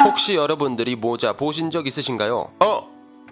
혹시 여러분들이 모자 보신 적 있으신가요?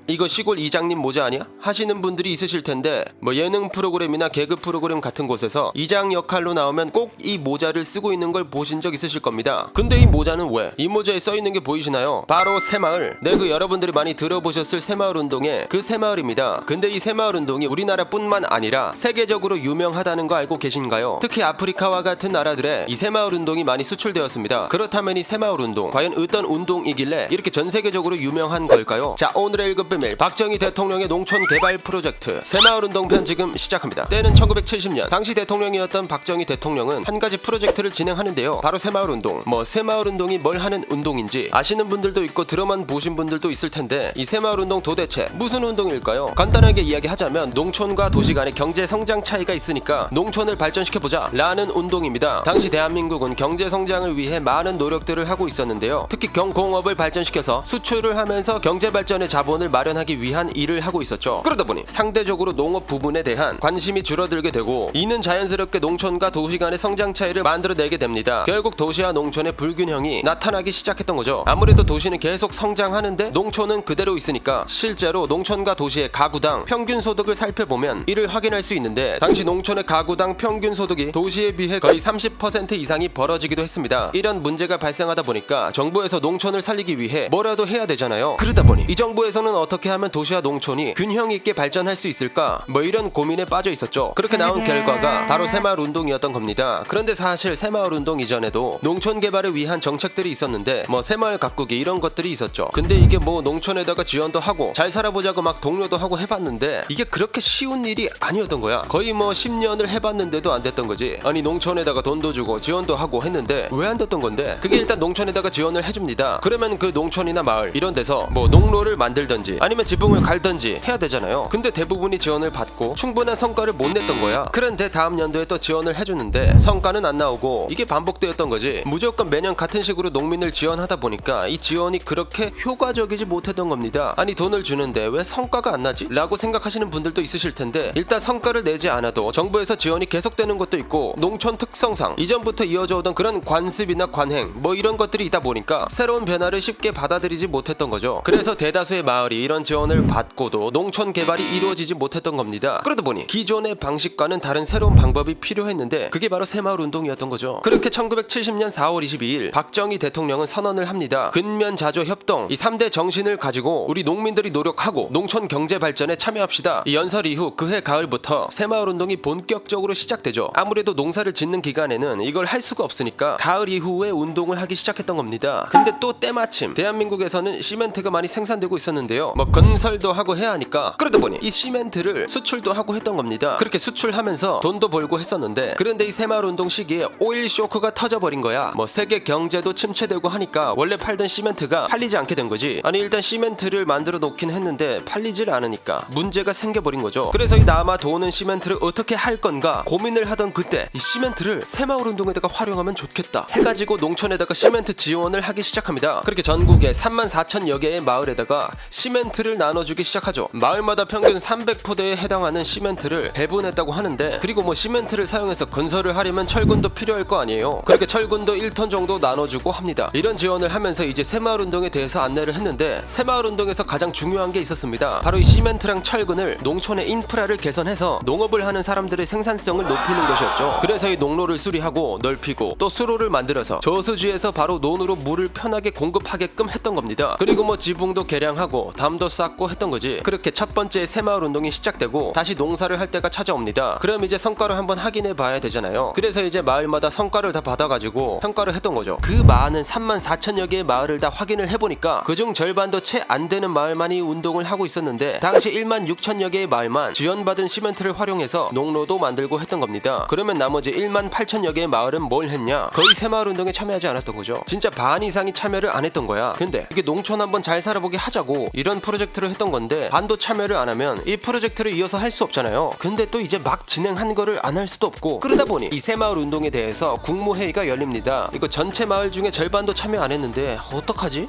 이거 시골 이장님 모자 아니야? 하시는 분들이 있으실 텐데 뭐 예능 프로그램이나 개그 프로그램 같은 곳에서 이장 역할로 나오면 꼭 이 모자를 쓰고 있는 걸 보신 적 있으실 겁니다. 근데 이 모자는 왜? 이 모자에 써있는 게 보이시나요? 바로 새마을. 네, 그 여러분들이 많이 들어보셨을 새마을 운동의 그 새마을입니다. 근데 이 새마을 운동이 우리나라뿐만 아니라 세계적으로 유명하다는 거 알고 계신가요? 특히 아프리카와 같은 나라들에 이 새마을 운동이 많이 수출되었습니다. 그렇다면 이 새마을 운동 과연 어떤 운동이길래 이렇게 전 세계적으로 유명한 걸까요? 자, 오늘의 1급 비밀, 박정희 대통령의 농촌 개발 프로젝트 새마을 운동 편 지금 시작합니다. 때는 1970년. 당시 대통령이었던 박정희 대통령은 한 가지 프로젝트를 진행하는데요. 바로 새마을 운동. 새마을 운동이 뭘 하는 운동인지 아시는 분들도 있고 들어만 보신 분들도 있을 텐데 이 새마을 운동 도대체 무슨 운동일까요? 간단하게 이야기하자면 농촌과 도시 간의 경제 성장 차이가 있으니까 농촌을 발전시켜보자 라는 운동입니다. 당시 대한민국은 경제 성장을 위해 많은 노력들을 하고 있었는데요. 특히 경공업을 발전시켜서 수출을 하면서 경제 발전의 자본을 마련하기 위한 일을 하고 있었죠. 그러다 보니 상대적으로 농업 부분에 대한 관심이 줄어들게 되고 이는 자연스럽게 농촌과 도시 간의 성장 차이를 만들어내게 됩니다. 결국 도시와 농촌의 불균형이 나타나기 시작했던 거죠. 아무래도 도시는 계속 성장하는데 농촌은 그대로 있으니까 실제로 농촌과 도시의 가구당 평균 소득을 살펴보면 이를 확인할 수 있는데 당시 농촌의 가구당 평균 소득이 도시에 비해 거의 30% 이상이 벌어지기도 했습니다. 이런 문제가 발생하다 보니까 정부에서 농촌을 살리기 위해 뭐라도 해야 되잖아요. 그러다 보니 이 정부에서는 어떻게 하면 도시와 농촌이 균형 있게 발전할 수 있을까? 이런 고민에 빠져 있었죠. 그렇게 나온 결과가 바로 새마을 운동이었던 겁니다. 그런데 사실 새마을 운동 이전에도 농촌 개발을 위한 정책들이 있었는데 새마을 가꾸기 이런 것들이 있었죠. 근데 이게 농촌에다가 지원도 하고 잘 살아보자고 막 독려도 하고 해봤는데 이게 그렇게 쉬운 일이 아니었던 거야. 거의 10년을 해봤는데도 안 됐던 거지. 아니 농촌에다가 돈도 주고 지원도 하고 했는데 왜 안 됐던 건데? 그게 일단 농촌에다가 지원을 해줍니다. 그러면 그 농촌이나 마을 이런 데서 농로를 만들던지 아니면 지붕을 갈던지 해야 되잖아요. 근데 대부분이 지원을 받고 충분한 성과를 못 냈던 거야. 그런데 다음 연도에 또 지원을 해주는데 성과는 안 나오고 이게 반복되었던 거지. 무조건 매년 같은 식으로 농민을 지원하다 보니까 이 지원이 그렇게 효과적이지 못했던 겁니다. 아니 돈을 주는데 왜 성과가 안 나지? 라고 생각하시는 분들도 있으실 텐데 일단 성과를 내지 않아도 정부에서 지원이 계속되는 것도 있고 농촌 특성상 이전부터 이어져 오던 그런 관습이나 관행 이런 것들이 있다 보니까 새로운 변화를 쉽게 받아들이지 못했던 거죠. 그래서 대다수의 마을이 이런 지원을 받고도 농촌 개발이 이루어지지 못했던 겁니다. 그러다 보니 기존의 방식과는 다른 새로운 방법이 필요했는데 그게 바로 새마을 운동이었던 거죠. 그렇게 1970년 4월 22일 박정희 대통령은 선언을 합니다. 근면자조 협동 이 3대 정신을 가지고 우리 농민들이 노력하고 농촌 경제 발전에 참여합시다. 이 연설 이후 그해 가을부터 새마을 운동이 본격적으로 시작되죠. 아무래도 농사를 짓는 기간에는 이걸 할 수가 없으니까 가을 이후에 운동을 하기 시작했던 겁니다. 근데 또 때마침 대한민국에서는 시멘트가 많이 생산되고 있었는데요. 건설도 하고 해야 하니까 그러다 보니 이 시멘트를 수출도 하고 했던 겁니다. 그렇게 수출하면서 돈도 벌고 했었는데 그런데 이 새마을 운동 시기에 오일 쇼크가 터져버린 거야. 세계 경제도 침체되고 하니까 원래 팔던 시멘트가 팔리지 않게 된 거지. 아니 일단 시멘트를 만들어 놓긴 했는데 팔리질 않으니까 문제가 생겨버린 거죠. 그래서 이 남아 도는 시멘트를 어떻게 할 건가 고민을 하던 그때 이 시멘트를 새마을 운동에다가 활용하면 좋겠다 해가지고 농촌에다가 시멘트 지원을 하기 시작합니다. 그렇게 전국에 34,000여 개의 마을에다가 시멘트를 나눠주기 시작하죠. 마을마다 평균 300포대에 해당하는 시멘트를 배분했다고 하는데 그리고 시멘트를 사용해서 건설을 하려면 철근도 필요할 거 아니에요. 그렇게 철근도 1톤 정도 나눠주고 합니다. 이런 지원을 하면서 이제 새마을 운동에 대해서 안내를 했는데 새마을 운동에서 가장 중요한 게 있었습니다. 바로 이 시멘트랑 철근을 농촌의 인프라를 개선해서 농업을 하는 사람들의 생산성을 높이는 것이었죠. 그래서 이 농로를 수리하고 넓히고 또 수로를 만들어서 저수지에서 바로 논으로 물을 편하게 공급하게끔 했던 겁니다. 그리고 지붕도 개량하고 담도 쌓고 했던 거지. 그렇게 첫 번째 새마을 운동이 시작되고 다시 농사를 할 때가 찾아옵니다. 그럼 이제 성과를 한번 확인해 봐야 되잖아요. 그래서 이제 마을마다 성과를 다 받아가지고 평가를 했던 거죠. 그 많은 34,000여 개의 마을을 다 확인을 해보니까 그중 절반도 채 안 되는 마을만이 운동을 하고 있었는데 당시 16,000여 개의 마을만 지원받은 시멘트를 활용해서 농로도 만들고 했던 겁니다. 그러면 나머지 18,000여 개의 마을은 뭘 했냐? 거의 새마을 운동에 참여하지 않았던 거죠. 진짜 반 이상이 참여를 안 했던 거야. 근데 이게 농촌 한번 잘 살아보게 하자고 이런 프로젝트를 했던 건데 반도 참여를 안 하면 이 프로젝트를 이어서 할 수 없잖아요. 근데 또 이제 막 진행한 거를 안 할 수도 없고 그러다 보니 이 새마을 운동에 대해서 국무회의가 열립니다. 이거 전체 마을 중에 절반도 참여 안 했는데 어떡하지?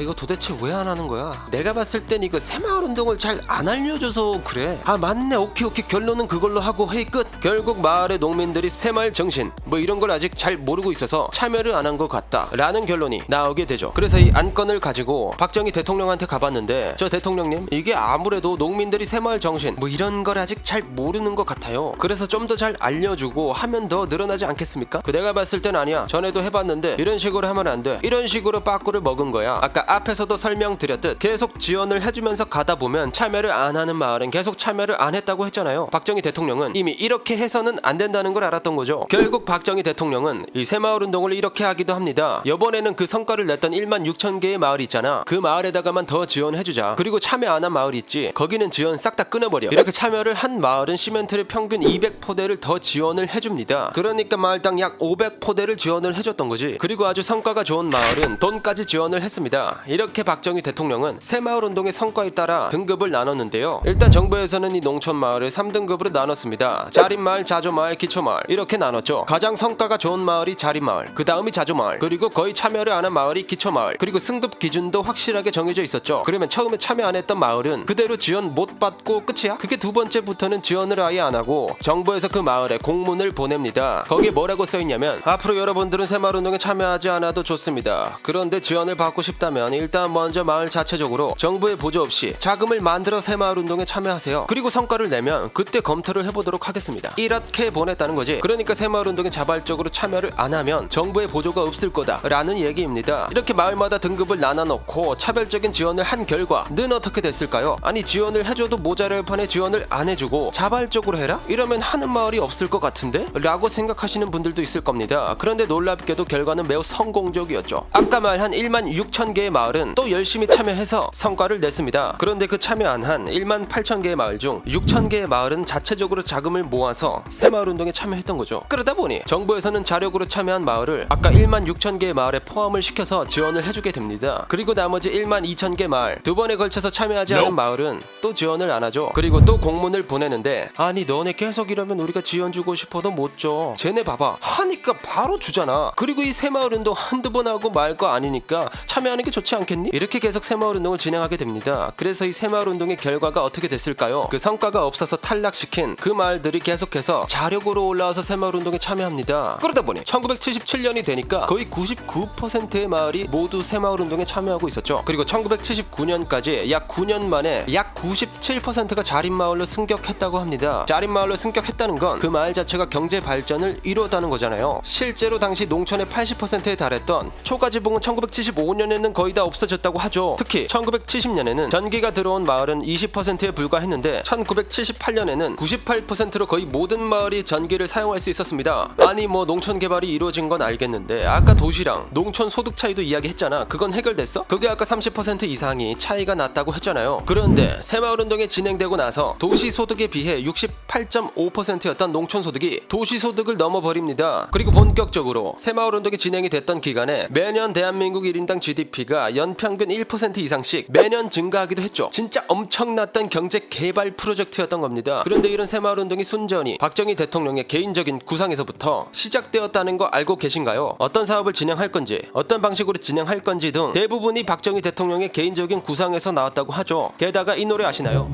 이거 도대체 왜 안 하는 거야? 내가 봤을 땐 이거 새마을운동을 잘 안 알려줘서 그래. 아 맞네, 오케이 결론은 그걸로 하고 회의 끝. 결국 마을의 농민들이 새마을 정신 뭐 이런 걸 아직 잘 모르고 있어서 참여를 안 한 것 같다 라는 결론이 나오게 되죠. 그래서 이 안건을 가지고 박정희 대통령한테 가봤는데, 저 대통령님, 이게 아무래도 농민들이 새마을 정신 뭐 이런 걸 아직 잘 모르는 것 같아요. 그래서 좀 더 잘 알려주고 하면 더 늘어나지 않겠습니까? 내가 봤을 땐 아니야. 전에도 해봤는데 이런 식으로 하면 안 돼. 이런 식으로 빠꾸를 먹은 거야. 아까 앞에서도 설명드렸듯 계속 지원을 해주면서 가다 보면 참여를 안 하는 마을은 계속 참여를 안 했다고 했잖아요. 박정희 대통령은 이미 이렇게 해서는 안 된다는 걸 알았던 거죠. 결국 박정희 대통령은 이 새마을운동을 이렇게 하기도 합니다. 이번에는 그 성과를 냈던 1만 6천 개의 마을 있잖아. 그 마을에다가만 더 지원해주자. 그리고 참여 안 한 마을 있지, 거기는 지원 싹 다 끊어버려. 이렇게 참여를 한 마을은 시멘트를 평균 200포대를 더 지원을 해줍니다. 그러니까 마을당 약 500포대를 지원을 해줬던 거지. 그리고 아주 성과가 좋은 마을은 돈까지 지원을 했습니다. 이렇게 박정희 대통령은 새마을운동의 성과에 따라 등급을 나눴는데요. 일단 정부에서는 이 농촌 마을을 3등급으로 나눴습니다. 자립마을, 자조마을, 기초마을 이렇게 나눴죠. 가장 성과가 좋은 마을이 자립마을, 그 다음이 자조마을, 그리고 거의 참여를 안 한 마을이 기초마을, 그리고 승급 기준도 확실하게 정해져 있었죠. 그러면 처음에 참여 안 했던 마을은 그대로 지원 못 받고 끝이야? 그게 두 번째부터는 지원을 아예 안 하고 정부에서 그 마을에 공문을 보냅니다. 거기에 뭐라고 써있냐면, 앞으로 여러분들은 새마을운동에 참여하지 않아도 좋습니다. 그런데 지원을 받고 싶다면 일단 먼저 마을 자체적으로 정부의 보조 없이 자금을 만들어 새마을운동에 참여하세요. 그리고 성과를 내면 그때 검토를 해보도록 하겠습니다. 이렇게 보냈다는 거지. 그러니까 새마을운동에 자발적으로 참여를 안 하면 정부의 보조가 없을 거다 라는 얘기입니다. 이렇게 마을마다 등급을 나눠놓고 차별적인 지원을 한 결과 는 어떻게 됐을까요? 아니, 지원을 해줘도 모자랄 판에 지원을 안 해주고 자발적으로 해라? 이러면 하는 마을이 없을 것 같은데? 라고 생각하시는 분들도 있을 겁니다. 그런데 놀랍게도 결과는 매우 성공적이었죠. 아까 말한 1만 6천 개의 마을은 또 열심히 참여해서 성과를 냈습니다. 그런데 그 참여 안 한 1만 8천 개의 마을 중 6천 개의 마을은 자체적으로 자금을 모아서 새마을운동에 참여했던 거죠. 그러다 보니 정부에서는 자력으로 참여한 마을을 아까 1만 6천 개의 마을에 포함을 시켜서 지원을 해주게 됩니다. 그리고 나머지 1만 2천 개 마을, 두 번에 걸쳐서 참여하지 않은 마을은 또 지원을 안 하죠. 그리고 또 공문을 보내는데, 아니 너네 계속 이러면 우리가 지원 주고 싶어도 못 줘. 쟤네 봐봐, 하니까 바로 주잖아. 그리고 이 새마을운동 한두 번 하고 말 거 아니니까 참여하는 게 좋지 않겠니? 이렇게 계속 새마을운동을 진행하게 됩니다. 그래서 이 새마을운동의 결과가 어떻게 됐을까요? 그 성과가 없어서 탈락시킨 그 마을들이 계속해서 자력으로 올라와서 새마을운동에 참여합니다. 그러다 보니 1977년이 되니까 거의 99%의 마을이 모두 새마을운동에 참여하고 있었죠. 그리고 1979년까지 약 9년 만에 약 97%가 자립마을로 승격했다고 합니다. 자립마을로 승격했다는 건 그 마을 자체가 경제 발전을 이루었다는 거잖아요. 실제로 당시 농촌의 80%에 달했던 초가지봉은 1975년에는 거의 다 없어졌다고 하죠. 특히 1970년에는 전기가 들어온 마을은 20%에 불과했는데 1978년에는 98%로 거의 모든 마을이 전기를 사용할 수 있었습니다. 아니 뭐 농촌 개발이 이루어진 건 알겠는데 아까 도시랑 농촌 소득 차이도 이야기했잖아. 그건 해결됐어? 그게 아까 30% 이상이 차이가 났다고 했잖아요. 그런데 새마을운동이 진행되고 나서 도시 소득에 비해 68.5%였던 농촌 소득이 도시 소득을 넘어버립니다. 그리고 본격적으로 새마을운동이 진행이 됐던 기간에 매년 대한민국 1인당 GDP가 연평균 1% 이상씩 매년 증가하기도 했죠. 진짜 엄청났던 경제 개발 프로젝트였던 겁니다. 그런데 이런 새마을운동이 순전히 박정희 대통령의 개인적인 구상에서부터 시작되었다는 거 알고 계신가요? 어떤 사업을 진행할 건지, 어떤 방식으로 진행할 건지 등 대부분이 박정희 대통령의 개인적인 구상에서 나왔다고 하죠. 게다가 이 노래 아시나요?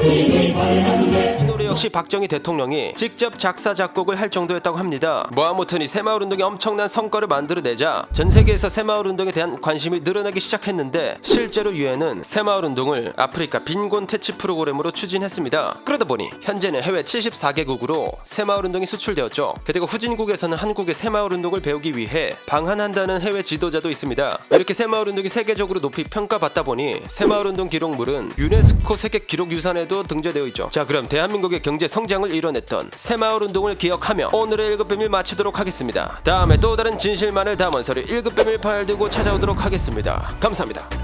이 노래 역시 박정희 대통령이 직접 작사 작곡을 할 정도였다고 합니다. 뭐 아무튼 이 새마을운동이 엄청난 성과를 만들어내자 전 세계에서 새마을운동에 대한 관심이 늘어나기 시작했는데, 실제로 유엔은 새마을운동을 아프리카 빈곤 퇴치 프로그램으로 추진했습니다. 그러다 보니 현재는 해외 74개국으로 새마을운동이 수출되었죠. 게다가 후진국에서는 한국의 새마을운동을 배우기 위해 방한한다는 해외 지도자도 있습니다. 이렇게 새마을운동이 세계적으로 높이 평가받다 보니 새마을운동 기록물은 유네스코 세계 기록유산에도 등재되어 있죠. 자, 그럼 대한민국의 경제 성장을 이뤄냈던 새마을운동을 기억하며 오늘의 1급 비밀 마치도록 하겠습니다. 다음에 또 다른 진실만을 담은 서류 1급 비밀 파일 들고 찾아오도록 하겠습니다. 감사합니다.